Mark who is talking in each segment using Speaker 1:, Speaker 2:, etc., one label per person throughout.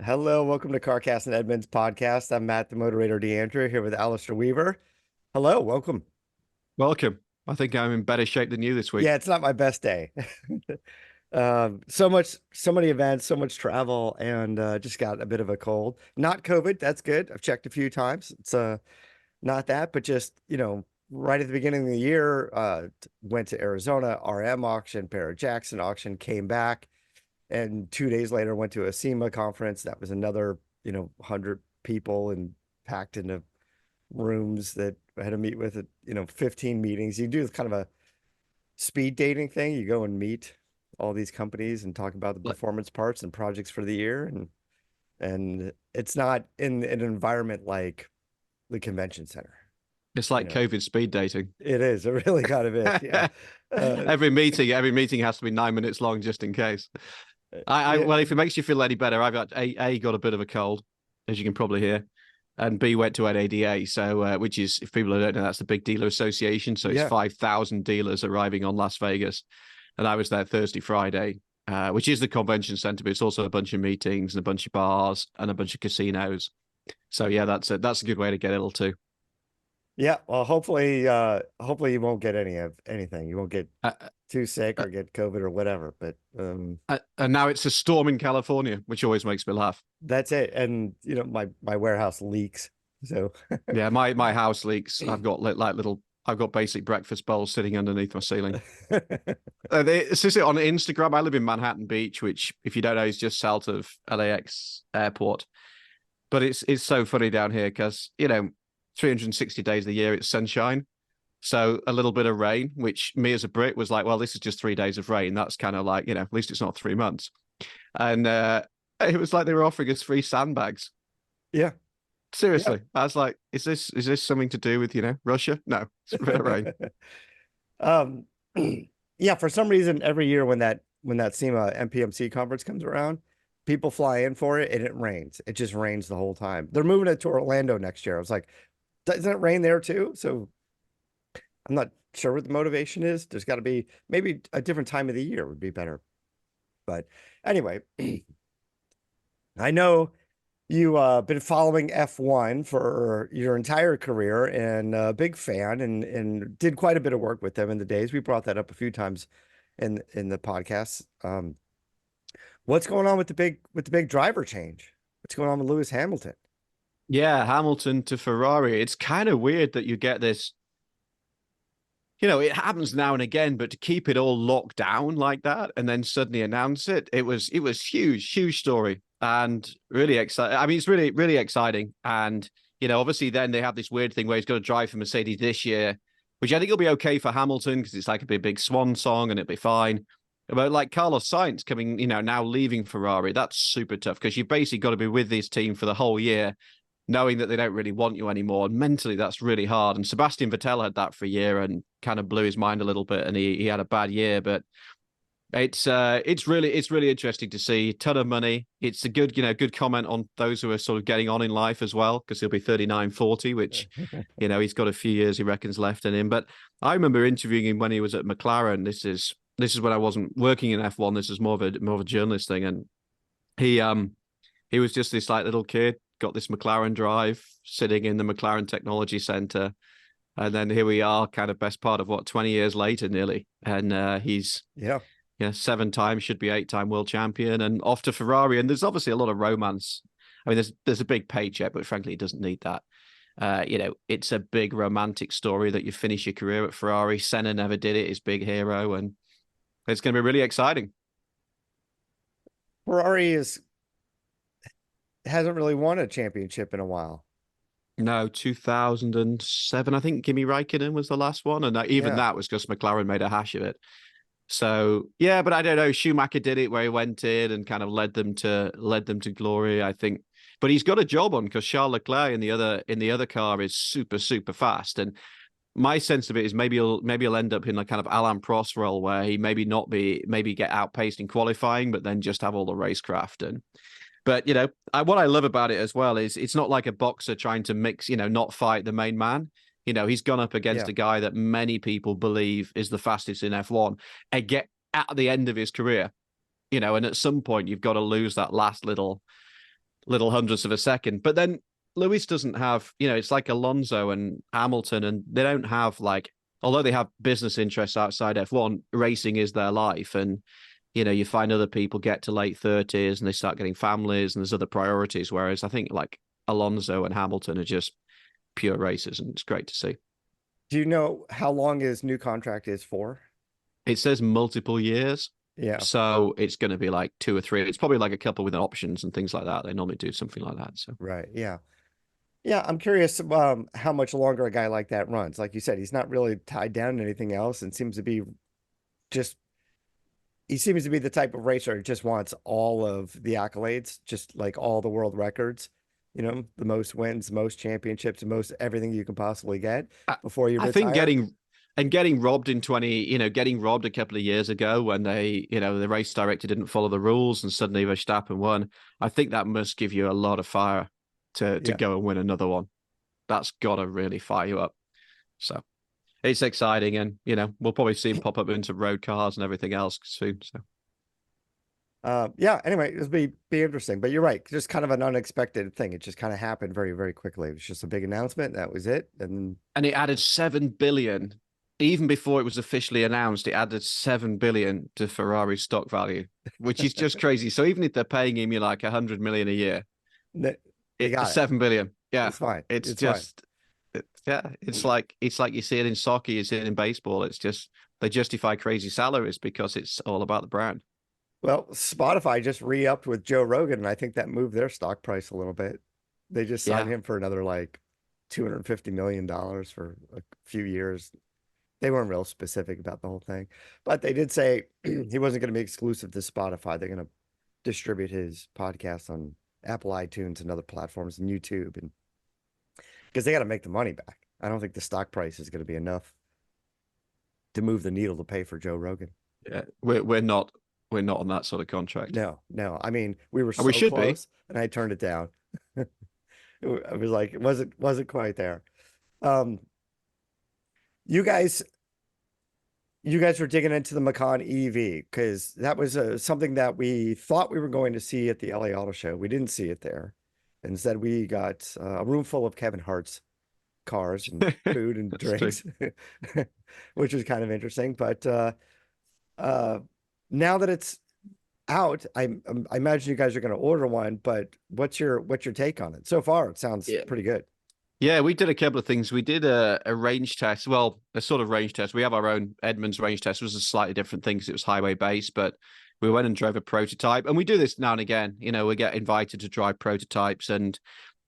Speaker 1: Hello, welcome to CarCast+Edmunds podcast. I'm Matt, the moderator, DeAndre, here with Alistair Weaver. Hello, welcome.
Speaker 2: Welcome. I think I'm in better shape than you this week.
Speaker 1: Yeah, it's not my best day. So many events, so much travel, and just got a bit of a cold. Not COVID, that's good. I've checked a few times. It's not that, but just, right at the beginning of the year, went to Arizona, RM auction, Barrett Jackson auction, came back. And 2 days later, went to a SEMA conference. That was another, 100 people and packed into rooms that I had to meet with, 15 meetings. You do kind of a speed dating thing. You go and meet all these companies and talk about the
Speaker 2: Like-
Speaker 1: performance parts and projects for the year. And it's not in an environment like the convention center.
Speaker 2: It's like COVID speed dating.
Speaker 1: It is. It really kind of is. Yeah.
Speaker 2: Every meeting has to be 9 minutes long just in case. Well, if it makes you feel any better, I've got got a bit of a cold, as you can probably hear, and B went to an ADA, so which is, if people don't know, that's the big dealer association. So it's 5,000 dealers arriving on Las Vegas, and I was there Thursday, Friday, which is the convention center, but it's also a bunch of meetings and a bunch of bars and a bunch of casinos. So yeah, that's a good way to get ill too.
Speaker 1: Yeah, well, hopefully you won't get anything. You won't get too sick or get COVID or whatever. But
Speaker 2: and now it's a storm in California, which always makes me laugh.
Speaker 1: that's it. And my warehouse leaks. So
Speaker 2: yeah, my house leaks. I've got I've got basic breakfast bowls sitting underneath my ceiling. This is it on Instagram. I live in Manhattan Beach, which, if you don't know, is just south of LAX airport. But it's so funny down here because 360 days of the year it's sunshine, so a little bit of rain, which me as a Brit was like, well, this is just 3 days of rain. That's kind of like, at least it's not 3 months. And it was like they were offering us free sandbags.
Speaker 1: Yeah,
Speaker 2: seriously. I was like, is this something to do with Russia? No, it's a bit of rain.
Speaker 1: Yeah, for some reason every year when that SEMA MPMC conference comes around, people fly in for it and it rains. It just rains the whole time. They're moving it to Orlando next year. I was like, doesn't it rain there too? So I'm not sure what the motivation is. There's got to be maybe a different time of the year would be better. But anyway, I know you been following F1 for your entire career and a big fan and did quite a bit of work with them in the days. We brought that up a few times in the podcast. What's going on with the big driver change? What's going on with Lewis Hamilton?
Speaker 2: Yeah, Hamilton to Ferrari. It's kind of weird that you get this. It happens now and again, but to keep it all locked down like that and then suddenly announce it, it was huge story and really exciting. I mean, it's really, really exciting. And, obviously then they have this weird thing where he's going to drive for Mercedes this year, which I think will be okay for Hamilton because it's like a big swan song and it'll be fine. But like Carlos Sainz coming, now leaving Ferrari, that's super tough because you've basically got to be with this team for the whole year, knowing that they don't really want you anymore. And mentally, that's really hard. And Sebastian Vettel had that for a year and kind of blew his mind a little bit, and he had a bad year. But it's really interesting to see. Ton of money. It's a good comment on those who are sort of getting on in life as well, because he'll be 39, 40, which he's got a few years he reckons left in him. But I remember interviewing him when he was at McLaren. This is when I wasn't working in F1. This is more of a journalist thing, and he was just this like little kid. Got this McLaren drive sitting in the McLaren Technology Center. And then here we are, kind of best part of 20 years later, nearly. And he's 7 times, should be 8-time world champion, and off to Ferrari. And there's obviously a lot of romance. I mean, there's a big paycheck, but frankly, he doesn't need that. It's a big romantic story that you finish your career at Ferrari. Senna never did it, his big hero, and it's going to be really exciting.
Speaker 1: Ferrari hasn't really won a championship in a while.
Speaker 2: No, 2007, I think Kimi Räikkönen was the last one. And even that was because McLaren made a hash of it. So, yeah, but I don't know. Schumacher did it where he went in and kind of led them to glory, I think. But he's got a job on because Charles Leclerc in the other car is super, super fast. And my sense of it is maybe he'll end up in a kind of Alain Prost role where he maybe get outpaced in qualifying, but then just have all the racecraft. But, what I love about it as well is it's not like a boxer trying to mix, not fight the main man. He's gone up against a guy that many people believe is the fastest in F1 and get at the end of his career, and at some point you've got to lose that last little little hundredths of a second. But then Lewis doesn't have, it's like Alonso and Hamilton, and they don't have like, although they have business interests outside F1, racing is their life. And, you find other people get to late 30s and they start getting families and there's other priorities. Whereas I think like Alonso and Hamilton are just pure racers, and it's great to see.
Speaker 1: Do you know how long his new contract is for?
Speaker 2: It says multiple years.
Speaker 1: Yeah.
Speaker 2: So it's going to be like 2 or 3. It's probably like a couple with options and things like that. They normally do something like that. So
Speaker 1: Right. Yeah. Yeah. I'm curious how much longer a guy like that runs. Like you said, he's not really tied down to anything else and seems to be just, he seems to be the type of racer who just wants all of the accolades, just like all the world records, the most wins, most championships, and most everything you can possibly get before you
Speaker 2: I
Speaker 1: retire.
Speaker 2: think getting robbed in 20, getting robbed a couple of years ago when the race director didn't follow the rules and suddenly Verstappen won. I think that must give you a lot of fire to go and win another one. That's got to really fire you up. So it's exciting, and we'll probably see him pop up into road cars and everything else soon. So
Speaker 1: yeah, anyway, it'll be interesting. But you're right, just kind of an unexpected thing. It just kind of happened very, very quickly. It was just a big announcement. That was it. And
Speaker 2: it added 7 billion. Even before it was officially announced, it added 7 billion to Ferrari's stock value, which is just crazy. So even if they're paying him, like 100 million a year, it's 7 billion. Yeah,
Speaker 1: it's fine.
Speaker 2: It's just, it's like you see it in soccer, you see it in baseball. It's just they justify crazy salaries because it's all about the brand.
Speaker 1: Well, Spotify just re-upped with Joe Rogan, and I think that moved their stock price a little bit. They just signed him for another like $250 million for a few years. They weren't real specific about the whole thing, but they did say he wasn't going to be exclusive to Spotify. They're going to distribute his podcast on Apple iTunes and other platforms and YouTube, and because they got to make the money back. I don't think the stock price is going to be enough to move the needle to pay for Joe Rogan.
Speaker 2: Yeah, we're not on that sort of contract.
Speaker 1: No. I mean, we were so
Speaker 2: we should
Speaker 1: close, and I turned it down. I was like, it wasn't quite there. You guys were digging into the Macan EV because that was something that we thought we were going to see at the LA Auto Show. We didn't see it there. Instead, we got a room full of Kevin Hart's cars and food and drinks, which was kind of interesting. But now that it's out, I imagine you guys are going to order one. But what's your take on it? So far, it sounds pretty good.
Speaker 2: Yeah, we did a couple of things. We did a range test. Well, a sort of range test. We have our own Edmunds range test. It was a slightly different thing because it was highway based, but we went and drove a prototype. And we do this now and again. We get invited to drive prototypes, and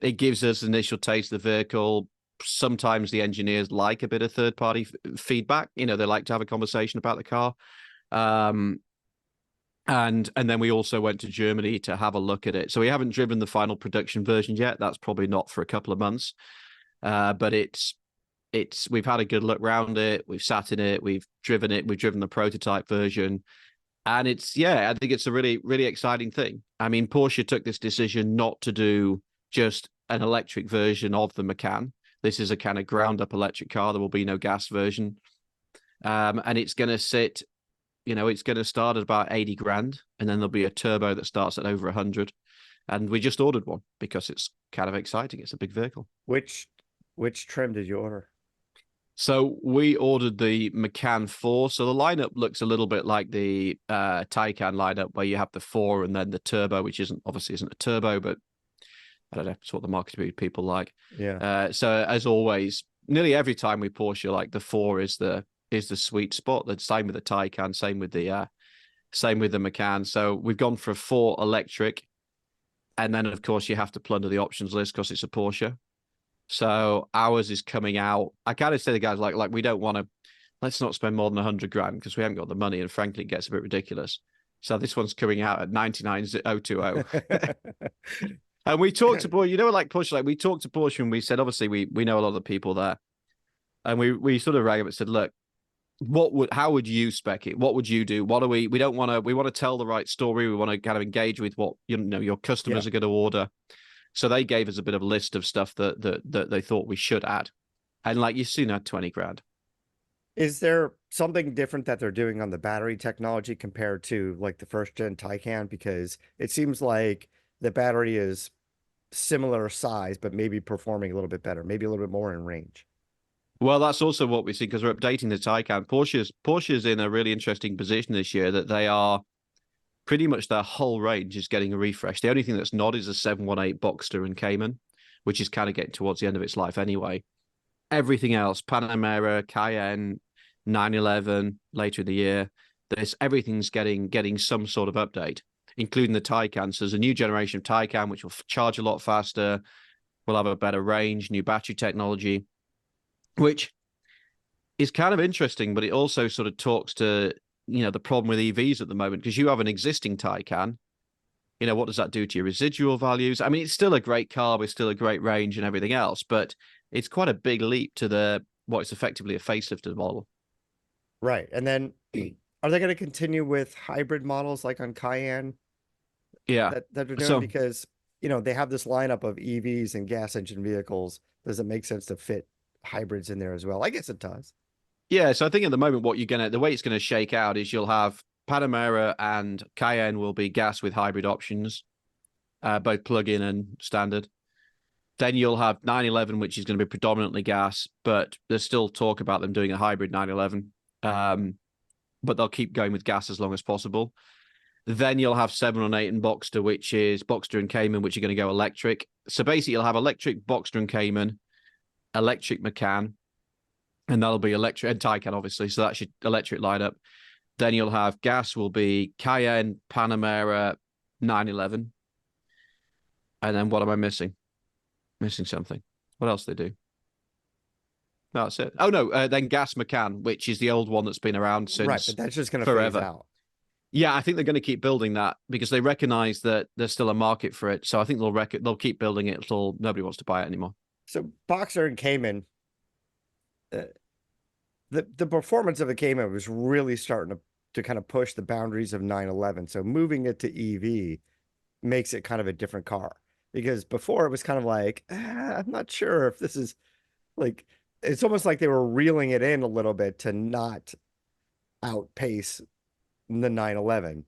Speaker 2: it gives us initial taste of the vehicle. Sometimes the engineers like a bit of third-party feedback. They like to have a conversation about the car. And then we also went to Germany to have a look at it. So we haven't driven the final production version yet. That's probably not for a couple of months. But we've had a good look around it. We've sat in it. We've driven it. We've driven the prototype version. And I think it's a really, really exciting thing. I mean, Porsche took this decision not to do just an electric version of the Macan. This is a kind of ground up electric car. There will be no gas version. And it's going to sit, it's going to start at about 80 grand. And then there'll be a turbo that starts at over 100. And we just ordered one because it's kind of exciting. It's a big vehicle.
Speaker 1: Which trim did you order?
Speaker 2: So we ordered the Macan 4. So the lineup looks a little bit like the Taycan lineup, where you have the 4 and then the turbo, which obviously isn't a turbo, but I don't know, it's what the marketing people like.
Speaker 1: Yeah.
Speaker 2: So as always, nearly every time we Porsche, like the 4 is the sweet spot. The same with the Taycan, same with the Macan. So we've gone for a 4 electric, and then of course you have to plunder the options list because it's a Porsche. So ours is coming out. I kind of say to the guys like we don't want to. Let's not spend more than 100 grand because we haven't got the money, and frankly, it gets a bit ridiculous. So this one's coming out at 99,020. And we talked to Porsche, like Porsche, like we talked to Porsche and we said, obviously we know a lot of the people there, and we sort of rang up and said, look, how would you spec it? What would you do? We want to tell the right story. We want to kind of engage with what your customers are going to order. So they gave us a bit of a list of stuff that they thought we should add. And like you soon had 20 grand.
Speaker 1: Is there something different that they're doing on the battery technology compared to like the first gen Taycan? Because it seems like the battery is similar size, but maybe performing a little bit better, maybe a little bit more in range.
Speaker 2: Well, that's also what we see because we're updating the Taycan. Porsche's in a really interesting position this year that they are pretty much their whole range is getting a refresh. The only thing that's not is a 718 Boxster and Cayman, which is kind of getting towards the end of its life anyway. Everything else, Panamera, Cayenne, 911 later in the year, everything's getting some sort of update, including the Taycan. So there's a new generation of Taycan which will charge a lot faster, will have a better range, new battery technology, which is kind of interesting, but it also sort of talks to, the problem with EVs at the moment, because you have an existing Taycan. What does that do to your residual values? I mean, it's still a great car with still a great range and everything else, but it's quite a big leap to what is effectively a facelifted model.
Speaker 1: Right. And then are they going to continue with hybrid models like on Cayenne?
Speaker 2: Yeah.
Speaker 1: That they're doing
Speaker 2: So,
Speaker 1: because, they have this lineup of EVs and gas engine vehicles. Does it make sense to fit hybrids in there as well? I guess it does.
Speaker 2: yeah. So I think at the moment, the way it's going to shake out is you'll have Panamera and Cayenne will be gas with hybrid options, both plug-in and standard. Then you'll have 911, which is going to be predominantly gas, but there's still talk about them doing a hybrid 911. But they'll keep going with gas as long as possible. Then you'll have 718 and Boxster and Cayman, which are going to go electric. So basically, you'll have electric Boxster and Cayman, electric Macan, and that'll be electric, and Taycan, obviously. So that's your electric lineup. Then you'll have gas will be Cayenne, Panamera, 911. And then what am I missing? Missing something. What else do they do? No, that's it. Oh, no. Then gas Macan, which is the old one that's been around since
Speaker 1: Right, but that's just going to
Speaker 2: forever.
Speaker 1: phase out.
Speaker 2: Yeah, I think they're going to keep building that because they recognize that there's still a market for it. So I think they'll keep building it until nobody wants to buy it anymore.
Speaker 1: So Boxer and Cayman, the performance of the Cayman was really starting to kind of push the boundaries of 911. So moving it to EV makes it kind of a different car, because before it was kind of like, I'm not sure if this is like, it's almost like they were reeling it in a little bit to not outpace the 911.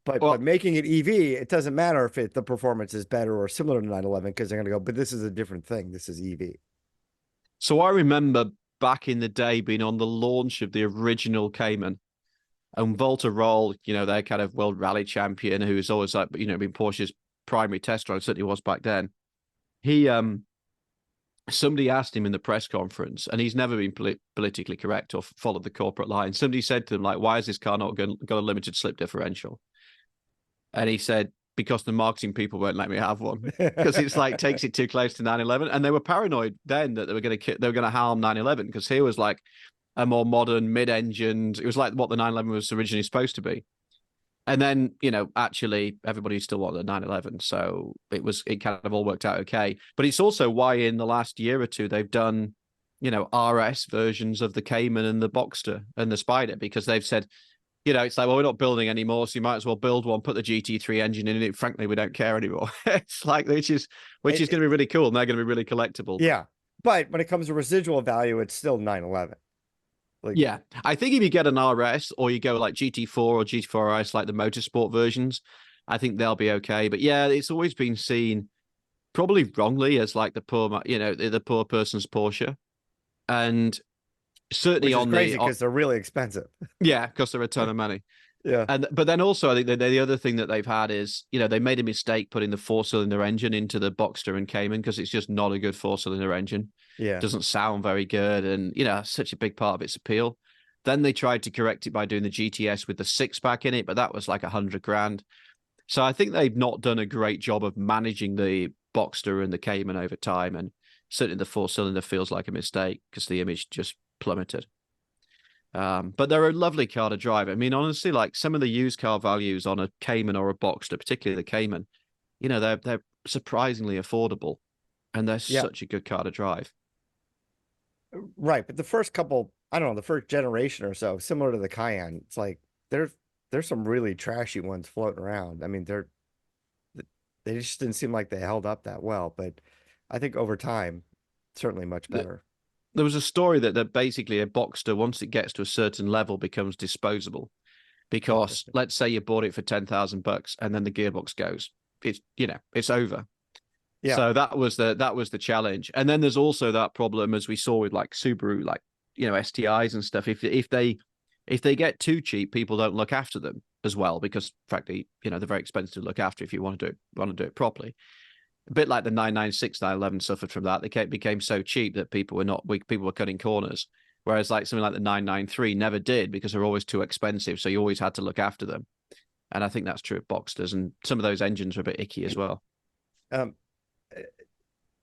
Speaker 1: But making it EV, it doesn't matter if the performance is better or similar to 911, because they're going to go, but this is a different thing. This is EV.
Speaker 2: So I remember back in the day being on the launch of the original Cayman, and Volta Roll, their kind of world rally champion, who's always like, been Porsche's primary test driver, certainly was back then. Somebody asked him in the press conference, and he's never been politically correct or followed the corporate line. Somebody said to him, like, why is this car not got a limited slip differential? And he said, because the marketing people won't let me have one, because it's like takes it too close to 911. And they were paranoid then that they were going to harm 911, because here was like a more modern mid-engined. It was like what the 911 was originally supposed to be. And then, actually everybody still wanted a 911. So it kind of all worked out okay. But it's also why in the last year or two, they've done, RS versions of the Cayman and the Boxster and the Spider, because they've said, it's like, well, we're not building anymore, so you might as well build one, put the GT3 engine in it. Frankly, we don't care anymore. It's like, which is going to be really cool. And they're going to be really collectible.
Speaker 1: Yeah. But when it comes to residual value, it's still 911.
Speaker 2: Yeah, I think if you get an RS or you go like GT4 or GT4 RS, like the motorsport versions, I think they'll be okay. But yeah, it's always been seen probably wrongly as like the poor person's Porsche, and certainly
Speaker 1: which is crazy because they're really expensive.
Speaker 2: Yeah, because they're a ton of money.
Speaker 1: Yeah,
Speaker 2: but then also I think the other thing that they've had is they made a mistake putting the 4-cylinder engine into the Boxster and Cayman, because it's just not a good 4-cylinder engine.
Speaker 1: Yeah,
Speaker 2: it doesn't sound very good, and such a big part of its appeal. Then they tried to correct it by doing the GTS with the 6-pack in it, but that was like $100,000. So I think they've not done a great job of managing the Boxster and the Cayman over time, and certainly the 4-cylinder feels like a mistake because the image just plummeted. But they're a lovely car to drive. I mean, honestly, like some of the used car values on a Cayman or a Boxster, particularly the Cayman, they're surprisingly affordable, and they're such a good car to drive.
Speaker 1: Right, but the first couple, I don't know, the first generation or so, similar to the Cayenne, it's like there's some really trashy ones floating around. I mean, they just didn't seem like they held up that well, but I think over time, certainly much better.
Speaker 2: There was a story that basically a Boxster, once it gets to a certain level, becomes disposable, because let's say you bought it for $10,000 and then the gearbox goes. it's over.
Speaker 1: Yeah.
Speaker 2: So that was the challenge. And then there's also that problem, as we saw with like Subaru, like, STIs and stuff. If they get too cheap, people don't look after them as well, because frankly, they're very expensive to look after if you want to do it properly. A bit like the 996 911 suffered from that. They became so cheap that people were cutting corners. Whereas like something like the 993 never did, because they're always too expensive. So you always had to look after them. And I think that's true of Boxsters, and some of those engines are a bit icky as well.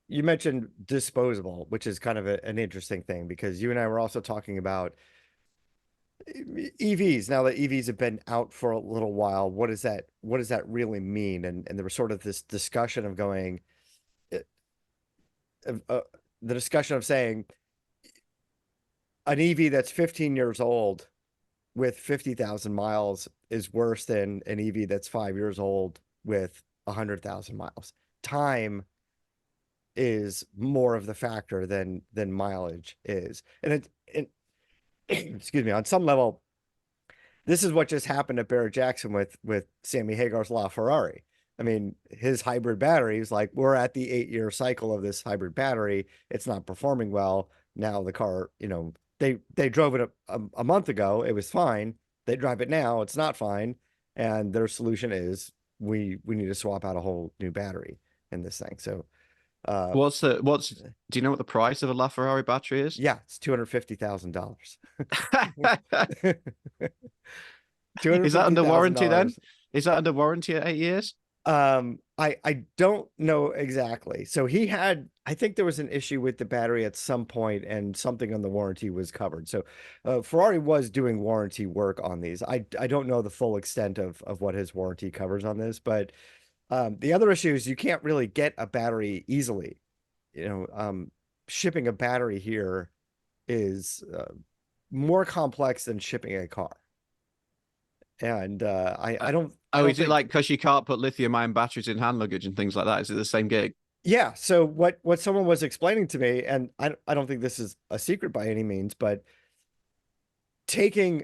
Speaker 1: You mentioned disposable, which is kind of an interesting thing, because you and I were also talking about EVs. Now that EVs have been out for a little while, what does that really mean? And there was sort of this discussion of going, the discussion of saying an EV that's 15 years old with 50,000 miles is worse than an EV that's 5 years old with 100,000 miles. Time is more of the factor than mileage is. And excuse me, on some level, this is what just happened at Barrett Jackson with Sammy Hagar's LaFerrari. I mean, his hybrid battery is like, we're at the 8-year cycle of this hybrid battery. It's not performing well. Now the car, they drove it a month ago. It was fine. They drive it now. It's not fine. And their solution is we need to swap out a whole new battery in this thing. So
Speaker 2: do you know what the price of a LaFerrari battery is?
Speaker 1: yeah, it's $250,000.
Speaker 2: Is that under warranty then? Is that under warranty at 8 years?
Speaker 1: I don't know exactly. So I think there was an issue with the battery at some point, and something on the warranty was covered. So Ferrari was doing warranty work on these. I don't know the full extent of what his warranty covers on this, but the other issue is you can't really get a battery easily. Shipping a battery here is more complex than shipping a car. And I don't.
Speaker 2: Is it like because you can't put lithium-ion batteries in hand luggage and things like that? Is it the same gig?
Speaker 1: Yeah. So what someone was explaining to me, and I don't think this is a secret by any means, but taking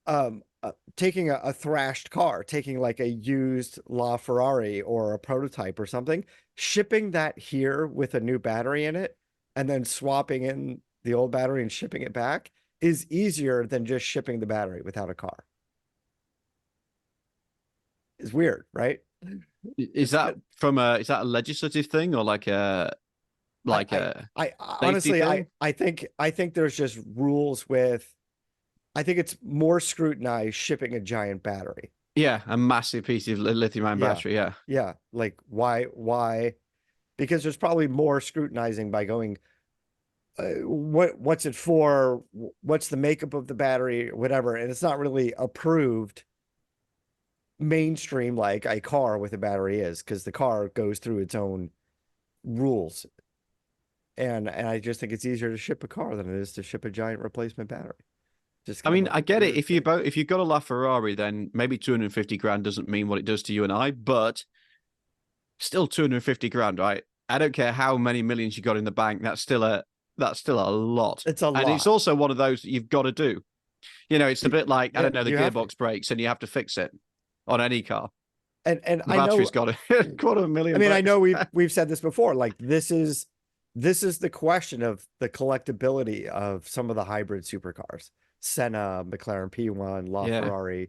Speaker 1: a thrashed car, taking like a used LaFerrari or a prototype or something, shipping that here with a new battery in it, and then swapping in the old battery and shipping it back is easier than just shipping the battery without a car. It's weird, right?
Speaker 2: Is that a legislative thing, or like a
Speaker 1: I honestly
Speaker 2: thing?
Speaker 1: I think there's just rules with. I think it's more scrutinized shipping a giant battery.
Speaker 2: Yeah, a massive piece of lithium-ion battery. Yeah.
Speaker 1: Yeah. Like why? Because there's probably more scrutinizing by going, what's it for? What's the makeup of the battery? Whatever. And it's not really approved mainstream like a car with a battery is, because the car goes through its own rules. And I just think it's easier to ship a car than it is to ship a giant replacement battery.
Speaker 2: I mean, I get it. If you've got a LaFerrari, then maybe 250 grand doesn't mean what it does to you and I, but still 250 grand, right? I don't care how many millions you got in the bank. That's still a lot.
Speaker 1: It's a lot.
Speaker 2: And it's also one of those that you've got to do. It's a bit like, I don't know, the gearbox breaks and you have to fix it on any car.
Speaker 1: And
Speaker 2: the battery's got a $250,000.
Speaker 1: I mean, I know we've said this before. Like this is the question of the collectability of some of the hybrid supercars. Senna, McLaren P1, LaFerrari. Yeah.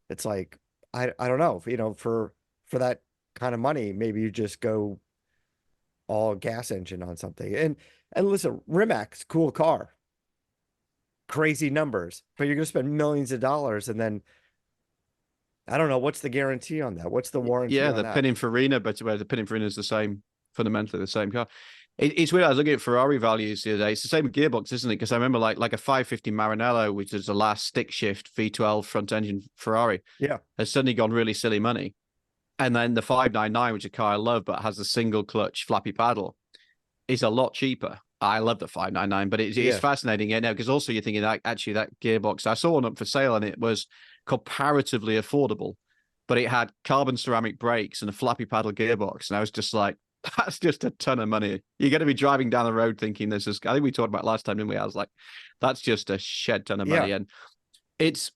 Speaker 1: It's like, I don't know, for that kind of money, maybe you just go all gas engine on something. And listen, Rimac, cool car, crazy numbers, but you're going to spend millions of dollars, and then I don't know, what's the guarantee on that? What's the warranty?
Speaker 2: Yeah,
Speaker 1: on
Speaker 2: the
Speaker 1: that?
Speaker 2: Pininfarina, but where the Pininfarina is the same, fundamentally the same car. It's weird. I was looking at Ferrari values the other day. It's the same with gearbox, isn't it? Because I remember like a 550 Maranello, which is the last stick shift V12 front engine Ferrari, has suddenly gone really silly money. And then the 599, which is a car I love, but has a single clutch flappy paddle, is a lot cheaper. I love the 599, but it's fascinating, because also you're thinking that actually that gearbox, I saw one up for sale and it was comparatively affordable, but it had carbon ceramic brakes and a flappy paddle gearbox. And I was just like, that's just a ton of money. You're going to be driving down the road thinking this is, I think we talked about last time, didn't we? I was like, that's just a shed ton of money. And it's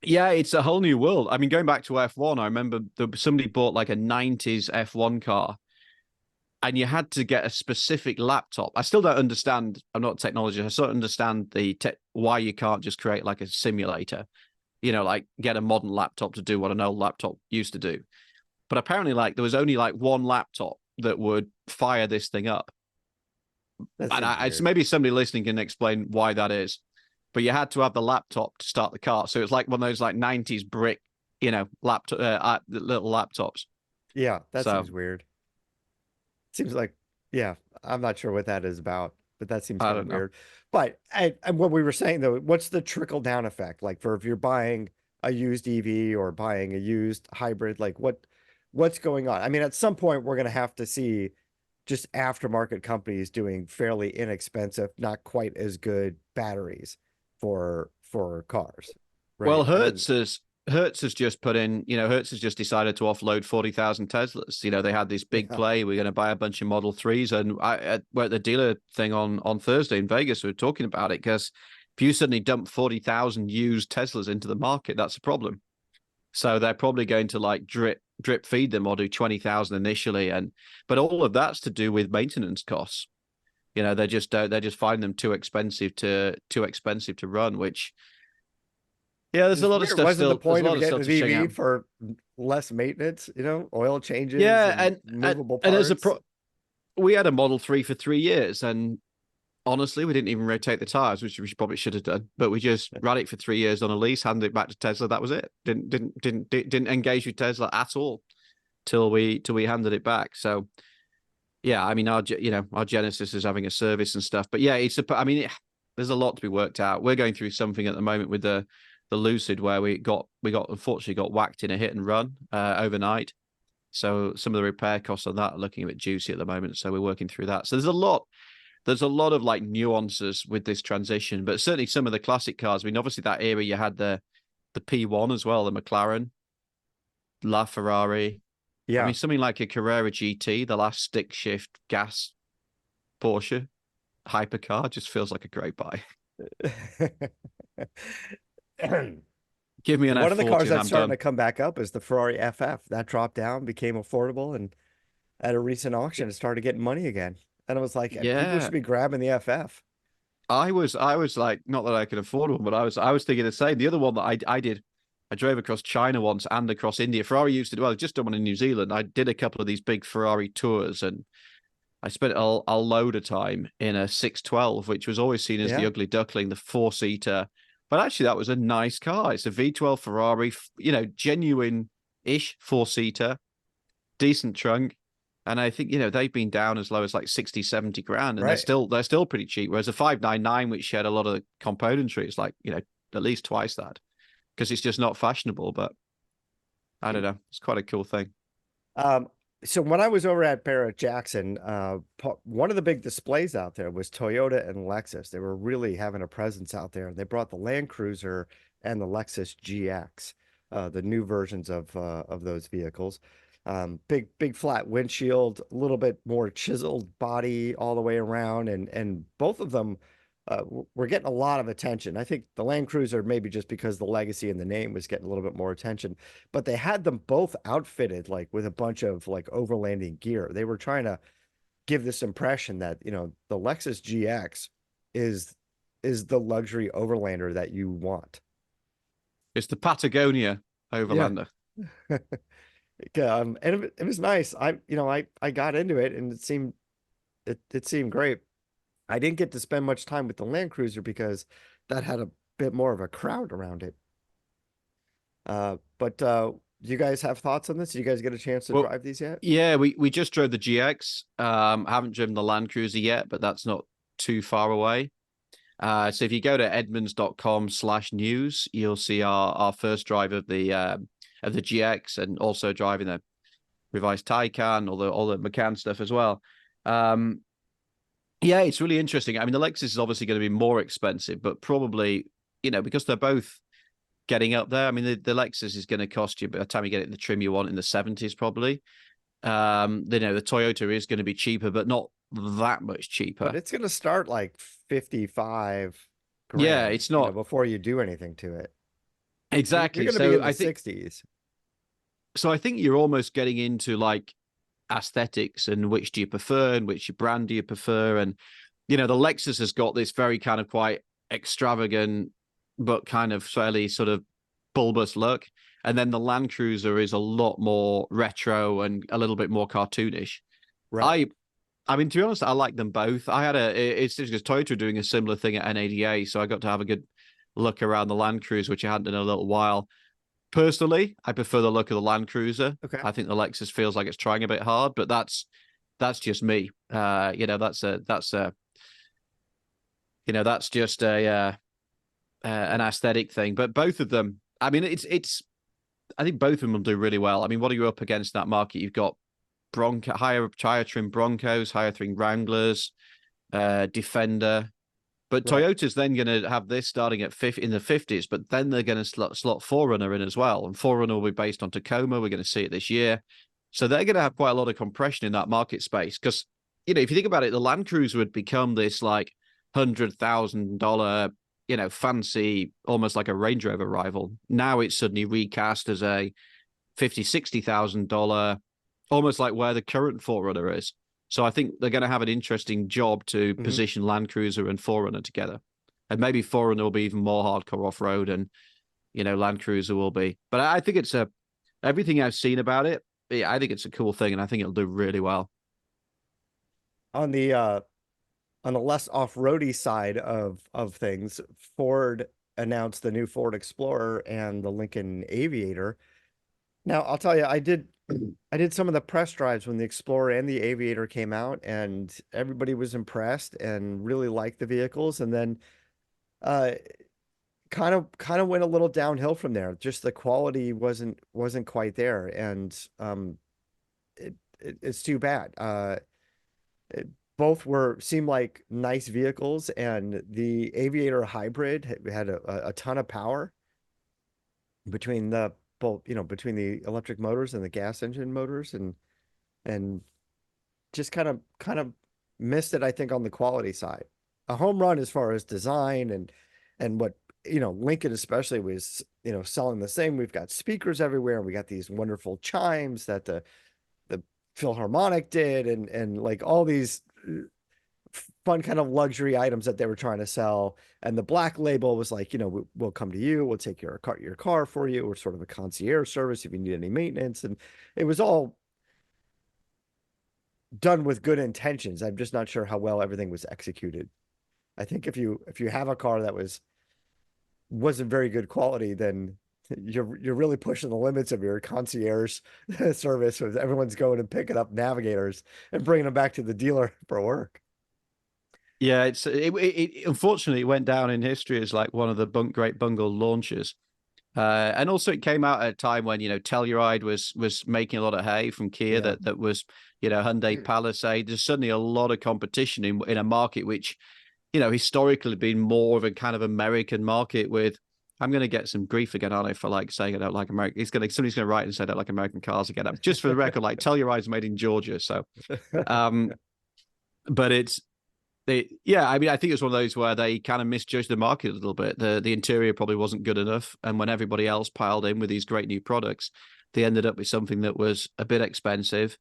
Speaker 2: Yeah, it's a whole new world. I mean, going back to F1, I remember somebody bought like a 90s F1 car and you had to get a specific laptop. I still don't understand. I'm not a technologist. I still don't understand why you can't just create like a simulator, like get a modern laptop to do what an old laptop used to do. But apparently, like there was only like one laptop that would fire this thing up.
Speaker 1: That
Speaker 2: And
Speaker 1: seems
Speaker 2: it's
Speaker 1: weird.
Speaker 2: maybe somebody listening can explain why that is. But you had to have the laptop to start the car. So it's like one of those like 90s brick, laptop, little laptops.
Speaker 1: Yeah, that
Speaker 2: So
Speaker 1: seems weird. Seems like, yeah, I'm not sure what that is about, but that seems
Speaker 2: I
Speaker 1: kind of
Speaker 2: don't know.
Speaker 1: weird. But and what we were saying though, what's the trickle down effect? Like for if you're buying a used EV or buying a used hybrid, like what's going on? I mean, at some point we're gonna have to see just aftermarket companies doing fairly inexpensive, not quite as good batteries for cars,
Speaker 2: Well,
Speaker 1: right? I mean,
Speaker 2: Hertz has just put in, Hertz has just decided to offload 40,000 Teslas. They had this big
Speaker 1: yeah,
Speaker 2: play. We're going to buy a bunch of Model 3s. And we're at the dealer thing on Thursday in Vegas. We were talking about it because if you suddenly dump 40,000 used Teslas into the market, that's a problem. So they're probably going to like drip feed them or do 20,000 initially. But all of that's to do with maintenance costs. They just find them too expensive to run, which, yeah, there's a
Speaker 1: it's
Speaker 2: lot of
Speaker 1: weird.
Speaker 2: stuff
Speaker 1: Wasn't the
Speaker 2: still. There's a
Speaker 1: point
Speaker 2: lot
Speaker 1: of
Speaker 2: of
Speaker 1: getting
Speaker 2: stuff
Speaker 1: an
Speaker 2: to check
Speaker 1: EV
Speaker 2: out.
Speaker 1: for less maintenance, oil changes
Speaker 2: Yeah,
Speaker 1: and
Speaker 2: and
Speaker 1: movable
Speaker 2: and as
Speaker 1: parts?
Speaker 2: we had a Model 3 for 3 years, and honestly, we didn't even rotate the tires, which we probably should have done. But we just ran it for 3 years on a lease, handed it back to Tesla. That was it. Didn't engage with Tesla at all till we handed it back. So yeah, I mean our Genesis is having a service and stuff, but yeah, there's a lot to be worked out. We're going through something at the moment with the Lucid where we got unfortunately got whacked in a hit and run overnight. So some of the repair costs on that are looking a bit juicy at the moment. So we're working through that. So there's a lot of like nuances with this transition, but certainly some of the classic cars. I mean, obviously that era you had the P1 as well, the McLaren, La Ferrari. I
Speaker 1: Yeah.
Speaker 2: mean, something like a Carrera GT, the last stick shift gas Porsche hypercar, just feels like a great buy. Give me an
Speaker 1: One of the cars
Speaker 2: F40 and
Speaker 1: that's
Speaker 2: I'm
Speaker 1: starting to
Speaker 2: done.
Speaker 1: come back up is the Ferrari FF. That dropped down, became affordable, and at a recent auction, it started getting money again. And I was like, people
Speaker 2: Yeah,
Speaker 1: should be grabbing the FF.
Speaker 2: I was like, not that I could afford one, but I was thinking the same. The other one that I did, I drove across China once and across India. Ferrari used to do, well, I just done one in New Zealand. I did a couple of these big Ferrari tours and I spent a load of time in a 612, which was always seen as the
Speaker 1: Yeah,
Speaker 2: ugly duckling, the four-seater. But actually, that was a nice car. It's a V12 Ferrari, genuine-ish four-seater, decent trunk. And I think, they've been down as low as like 60, 70 grand, and they're
Speaker 1: right.
Speaker 2: still they're still pretty cheap. Whereas a 599, which shared a lot of the componentry, is like, at least twice that because it's just not fashionable. But I don't know. It's quite a cool thing.
Speaker 1: Um, so when I was over at Barrett Jackson, one of the big displays out there was Toyota and Lexus. They were really having a presence out there, and they brought the Land Cruiser and the Lexus GX, the new versions of those vehicles. Big flat windshield, a little bit more chiseled body all the way around, and both of them were getting a lot of attention. I think the Land Cruiser maybe just because the legacy and the name was getting a little bit more attention, but they had them both outfitted like with a bunch of like overlanding gear. They were trying to give this impression that, the Lexus GX is is the luxury overlander that you want.
Speaker 2: It's the Patagonia
Speaker 1: Yeah.
Speaker 2: Overlander.
Speaker 1: And it was nice. I got into it and it seemed great. I didn't get to spend much time with the Land Cruiser because that had a bit more of a crowd around it. But do you guys have thoughts on this? Did you guys get a chance to
Speaker 2: Well,
Speaker 1: drive these yet?
Speaker 2: yeah, we just drove the GX. Haven't driven the Land Cruiser yet, but that's not too far away. So if you go to edmunds.com/news, you'll see our first drive of the GX and also driving the revised Taycan, all the Macan stuff as well. Um, yeah, it's really interesting. I mean, the Lexus is obviously going to be more expensive, but probably, because they're both getting up there. I mean, the Lexus is going to cost you by the time you get it in the trim you want in the 70s, probably. The Toyota is going to be cheaper, but not that much
Speaker 1: But
Speaker 2: cheaper.
Speaker 1: it's gonna start like 55
Speaker 2: Yeah,
Speaker 1: grand,
Speaker 2: it's not.
Speaker 1: before you do anything to it. You're
Speaker 2: Exactly.
Speaker 1: going to be
Speaker 2: So
Speaker 1: in the
Speaker 2: I think
Speaker 1: 60s.
Speaker 2: so. I think you're almost getting into like aesthetics and which do you prefer and which brand do you prefer. And the Lexus has got this very kind of quite extravagant but kind of fairly sort of bulbous look. And then the Land Cruiser is a lot more retro and a little bit more cartoonish.
Speaker 1: Right.
Speaker 2: I mean, to be honest, I like them both. I had it's just because Toyota are doing a similar thing at NADA, so I got to have a good look around the Land Cruiser, which I hadn't done in a little while. Personally, I prefer the look of the Land Cruiser.
Speaker 1: Okay.
Speaker 2: I think the Lexus feels like it's trying a bit hard, but that's just me. That's just an aesthetic thing. But both of them, I mean, it's. I think both of them will do really well. I mean, what are you up against in that market? You've got higher trim Broncos, higher trim Wranglers, Defender. But
Speaker 1: Right.
Speaker 2: Toyota's then going to have this starting at in the 50s, but then they're going to slot Forerunner in as well. And Forerunner will be based on Tacoma. We're going to see it this year. So they're going to have quite a lot of compression in that market space. Because, if you think about it, the Land Cruiser would become this like $100,000, fancy, almost like a Range Rover rival. Now it's suddenly recast as a $50,000, $60,000, almost like where the current Forerunner is. So I think they're going to have an interesting job to position Land Cruiser and Forerunner together. And maybe Forerunner will be even more hardcore off-road and, Land Cruiser will be. But I think it's everything I've seen about it, I think it's a cool thing and I think it'll do really well.
Speaker 1: On the less off-roady side of things, Ford announced the new Ford Explorer and the Lincoln Aviator. Now, I'll tell you, I did some of the press drives when the Explorer and the Aviator came out, and everybody was impressed and really liked the vehicles. And then uh kind of went a little downhill from there. Just the quality wasn't quite there, and it's too bad. It, both seemed like nice vehicles, and the Aviator Hybrid had a ton of power between the both, between the electric motors and the gas engine motors, and just kind of missed it, I think, on the quality side. A home run as far as design and what, Lincoln especially was, selling the same. We've got speakers everywhere, and we got these wonderful chimes that the Philharmonic did, and like all these fun kind of luxury items that they were trying to sell. And the Black Label was like, we'll come to you, we'll take your car for you. We're sort of a concierge service if you need any maintenance. And it was all done with good intentions. I'm just not sure how well everything was executed. I think if you have a car that wasn't very good quality, then you're really pushing the limits of your concierge service with everyone's going and picking up Navigators and bringing them back to the dealer for work.
Speaker 2: Yeah, it unfortunately it went down in history as like one of the great bungle launches. And also it came out at a time when, Telluride was making a lot of hay from Kia,
Speaker 1: Yeah.
Speaker 2: that was, Hyundai Palisade. There's suddenly a lot of competition in a market which, historically been more of a kind of American market with, I'm going to get some grief again, aren't I, for like saying I don't like American. Somebody's going to write and say I don't like American cars again. Just for the record, like Telluride's made in Georgia. So, but yeah, I mean, I think it's one of those where they kind of misjudged the market a little bit. The interior probably wasn't good enough, and when everybody else piled in with these great new products, they ended up with something that was a bit expensive.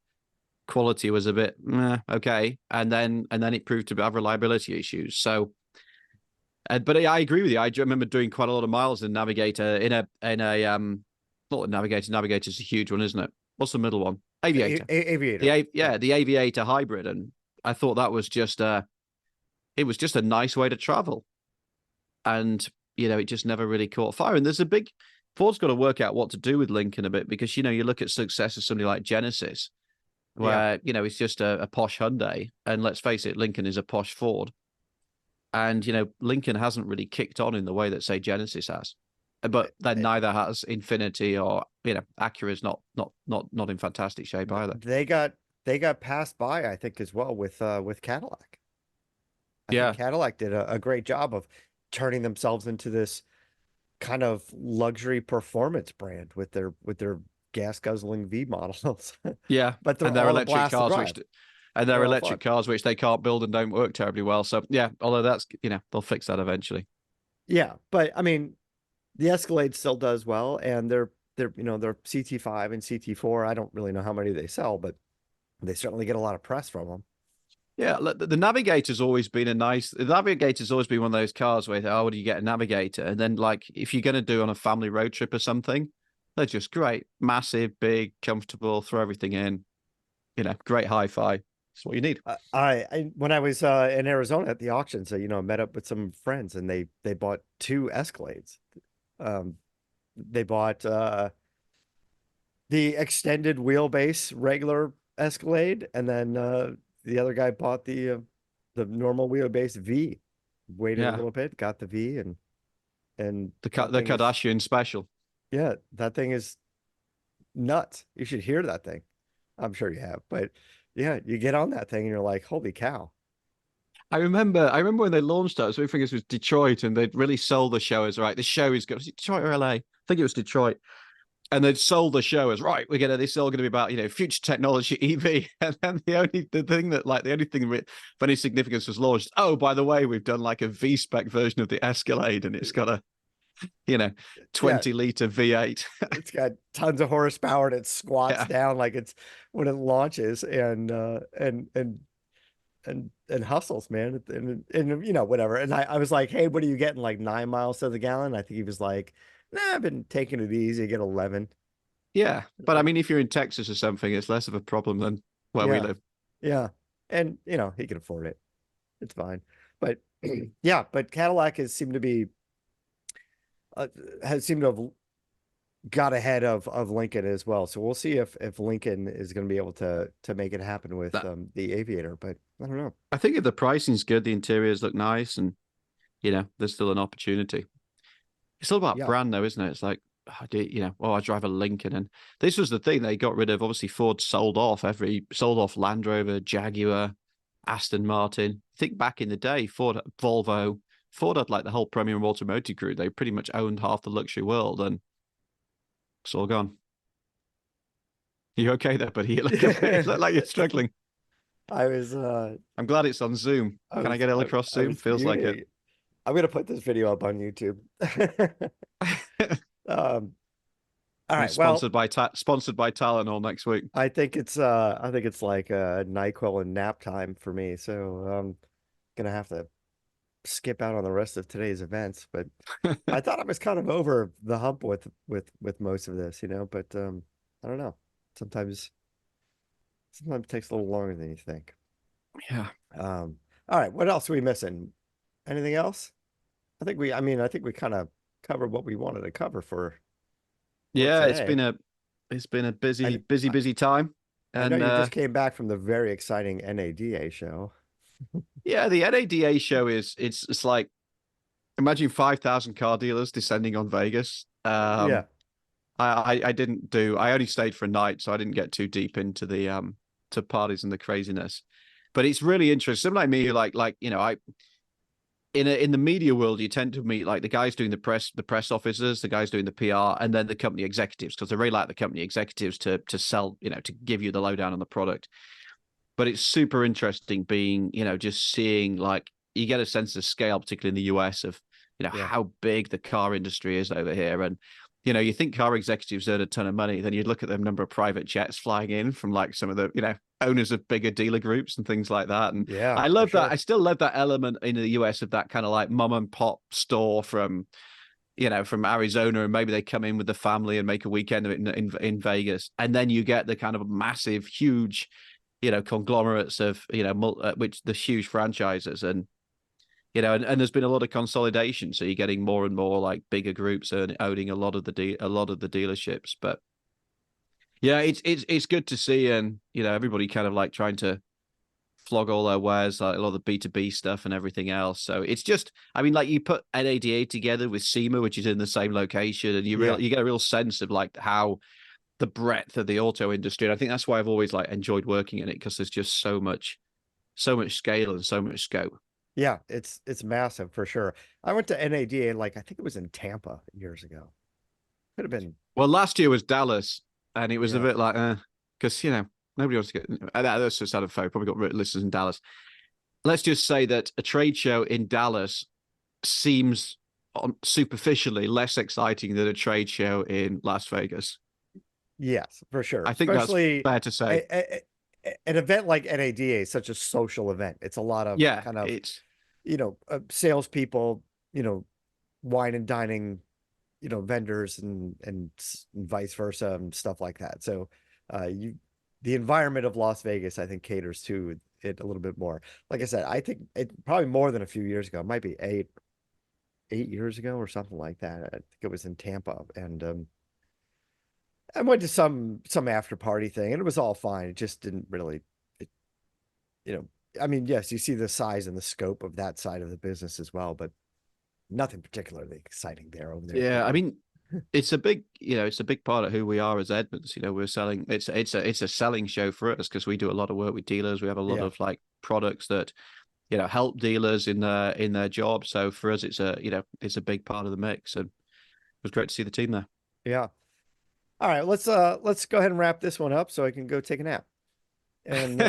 Speaker 2: Quality was a bit okay, and then it proved to have reliability issues. So, but I agree with you. I remember doing quite a lot of miles in Navigator not a Navigator. Navigator's a huge one, isn't it? What's the middle one? Aviator.
Speaker 1: Aviator.
Speaker 2: The Aviator hybrid, and I thought that was it was just a nice way to travel. And, it just never really caught fire. And Ford's got to work out what to do with Lincoln a bit because, you look at success of somebody like Genesis, where, it's just a posh Hyundai. And let's face it, Lincoln is a posh Ford. And, Lincoln hasn't really kicked on in the way that, say, Genesis has. But then neither has Infiniti or, Acura's not in fantastic shape either.
Speaker 1: They got passed by, I think, as well with Cadillac. I think
Speaker 2: Yeah.
Speaker 1: Cadillac did a great job of turning themselves into this kind of luxury performance brand with their gas guzzling V models.
Speaker 2: Yeah.
Speaker 1: But they're
Speaker 2: And their
Speaker 1: all a
Speaker 2: electric
Speaker 1: blast to
Speaker 2: cars,
Speaker 1: drive.
Speaker 2: their
Speaker 1: They're all
Speaker 2: electric
Speaker 1: fun.
Speaker 2: cars, which they can't build and don't work terribly well. So yeah, although that's, they'll fix that eventually.
Speaker 1: Yeah, but I mean, the Escalade still does well, and they're CT5 and CT4. I don't really know how many they sell, but they certainly get a lot of press from them.
Speaker 2: Yeah, look, the Navigator's always been the Navigator's always been one of those cars where, oh, do you get a Navigator? And then, like, if you're going to do on a family road trip or something, they're just great. Massive, big, comfortable, throw everything in, great hi-fi. That's what you need.
Speaker 1: I when I was in Arizona at the auction, so met up with some friends, and they bought two Escalades. Um, they bought the extended wheelbase regular Escalade, and then the other guy bought the normal wheelbase V. Waited a
Speaker 2: Yeah,
Speaker 1: little bit, got the V, and
Speaker 2: the
Speaker 1: that
Speaker 2: the
Speaker 1: thing is
Speaker 2: Kardashian special.
Speaker 1: yeah, that thing is nuts. You should hear that thing. I'm sure you have, but yeah, you get on that thing and you're like, holy cow.
Speaker 2: I remember when they launched it, so I think it was Detroit, and they'd really sold the show as right. The show is good. Was it Detroit or LA? I think it was Detroit. And they'd sold the show as right. This is all going to be about future technology EV, and then the only thing of any significance was launched. Oh, by the way, we've done like a V spec version of the Escalade, and it's got a
Speaker 1: Yeah,
Speaker 2: 20-liter V8.
Speaker 1: it's got tons of horsepower and it squats
Speaker 2: Yeah,
Speaker 1: down like it's when it launches and hustles, man. And whatever. And I was like, hey, what are you getting? Like 9 miles to the gallon? I think he was like, nah, I've been taking it easy. I get 11.
Speaker 2: yeah. But I
Speaker 1: Like,
Speaker 2: mean, if you're in Texas or something, it's less of a problem than where we
Speaker 1: yeah,
Speaker 2: live.
Speaker 1: yeah. And he can afford it. It's fine. But yeah, but Cadillac uh, has seemed to have got ahead of Lincoln as well. So we'll see if Lincoln is going to be able to make it happen with
Speaker 2: That
Speaker 1: the Aviator, but I don't know.
Speaker 2: I think if the pricing's good, the interiors look nice, and there's still an opportunity. It's all about
Speaker 1: Yeah.
Speaker 2: brand, though, isn't it? It's like, I drive a Lincoln, and this was the thing they got rid of. Obviously, Ford sold off Land Rover, Jaguar, Aston Martin. I think back in the day, Ford had like the whole premium automotive group. They pretty much owned half the luxury world, and it's all gone. You okay there, buddy? You look like you're struggling.
Speaker 1: I was
Speaker 2: I'm glad it's on Zoom. Can I get it across
Speaker 1: I
Speaker 2: Zoom?
Speaker 1: was
Speaker 2: Feels like it.
Speaker 1: fuming. I'm gonna put this video up on YouTube. Um, all right. Well,
Speaker 2: Sponsored by Tylenol next week.
Speaker 1: I think it's like NyQuil and nap time for me. So I'm gonna have to skip out on the rest of today's events. But I thought I was kind of over the hump with most of this, but I don't know. Sometimes it takes a little longer than you think.
Speaker 2: Yeah.
Speaker 1: All right, what else are we missing? Anything else? I think we kind of covered what we wanted to cover for
Speaker 2: Yeah,
Speaker 1: today.
Speaker 2: it's been a
Speaker 1: And
Speaker 2: busy time.
Speaker 1: I know
Speaker 2: And
Speaker 1: you just came back from the very exciting NADA show.
Speaker 2: yeah, the NADA show it's like imagine 5,000 car dealers descending on Vegas.
Speaker 1: Yeah,
Speaker 2: I only stayed for a night, so I didn't get too deep into the to parties and the craziness. But it's really interesting. Someone like me, I in the media world, you tend to meet like the guys doing the press officers, the guys doing the PR, and then the company executives, because they really like the company executives to sell, to give you the lowdown on the product. But it's super interesting being, just seeing like you get a sense of scale, particularly in the US, of
Speaker 1: yeah,
Speaker 2: how big the car industry is over here. And you think car executives earn a ton of money, then you look at the number of private jets flying in from like some of the, owners of bigger dealer groups and things like that. And
Speaker 1: yeah,
Speaker 2: I
Speaker 1: for
Speaker 2: love that. I
Speaker 1: sure.
Speaker 2: still love that element in the US of that kind of like mom and pop store from, from Arizona, and maybe they come in with the family and make a weekend of it in Vegas. And then you get the kind of massive, huge, conglomerates of, which the huge franchises, and and there's been a lot of consolidation, so you're getting more and more like bigger groups owning a lot of the dealerships. But yeah, it's good to see, and everybody kind of like trying to flog all their wares, like a lot of the B2B stuff and everything else. So it's just, I mean, like you put NADA together with SEMA, which is in the same location, and
Speaker 1: Yeah,
Speaker 2: you get a real sense of like how the breadth of the auto industry. And I think that's why I've always like enjoyed working in it, because there's just so much scale and so much scope.
Speaker 1: yeah, it's massive for sure. I went to NADA, like I think it was in Tampa years ago. Could have been,
Speaker 2: Well, last year was Dallas, and it was a
Speaker 1: yeah,
Speaker 2: bit like, because nobody wants to get. That's just out of phone. Probably got listeners in Dallas. Let's just say that a trade show in Dallas seems superficially less exciting than a trade show in Las Vegas.
Speaker 1: Yes, for sure.
Speaker 2: I think that's
Speaker 1: Especially
Speaker 2: fair to say.
Speaker 1: an event like NADA is such a social event. It's a lot of
Speaker 2: Yeah,
Speaker 1: kind of,
Speaker 2: it's
Speaker 1: salespeople, wine and dining, vendors and vice versa and stuff like that. So, the environment of Las Vegas, I think, caters to it a little bit more. Like I said, I think it probably more than a few years ago. It might be eight years ago or something like that. I think it was in Tampa, and I went to some after party thing, and it was all fine. It just didn't really, it, you know, I mean, yes, you see the size and the scope of that side of the business as well, but nothing particularly exciting there over there.
Speaker 2: yeah. I mean, it's a big, it's a big part of who we are as Edmunds. We're selling. It's a selling show for us because we do a lot of work with dealers. We have a lot
Speaker 1: Yeah.
Speaker 2: of like products that help dealers in their job. So for us, it's a big part of the mix, and it was great to see the team there.
Speaker 1: Yeah. All right, let's go ahead and wrap this one up so I can go take a nap. And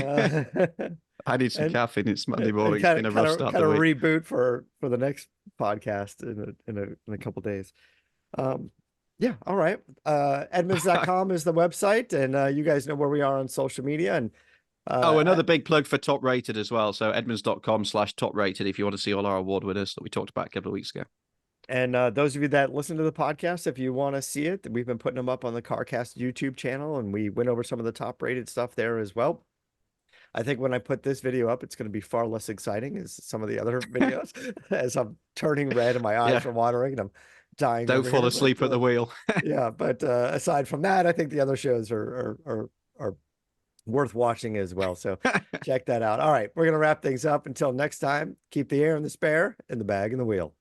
Speaker 2: I need some
Speaker 1: and
Speaker 2: caffeine. It's Monday morning.
Speaker 1: kind
Speaker 2: It's been
Speaker 1: of
Speaker 2: a rough start to the week.
Speaker 1: reboot for the next podcast in a couple days. Yeah, all right. Edmunds.com is the website, and you guys know where we are on social media. And
Speaker 2: Another big plug for Top Rated as well. So edmunds.com/top rated if you want to see all our award winners that we talked about a couple of weeks ago.
Speaker 1: And those of you that listen to the podcast, if you want to see it, we've been putting them up on the CarCast YouTube channel, and we went over some of the top rated stuff there as well. I think when I put this video up, it's going to be far less exciting as some of the other videos, as I'm turning red and my eyes are watering and I'm dying.
Speaker 2: Don't fall asleep at the wheel.
Speaker 1: Yeah, but aside from that, I think the other shows are worth watching as well. So check that out. All right, we're going to wrap things up. Until next time, keep the air in the spare and the bag in the wheel.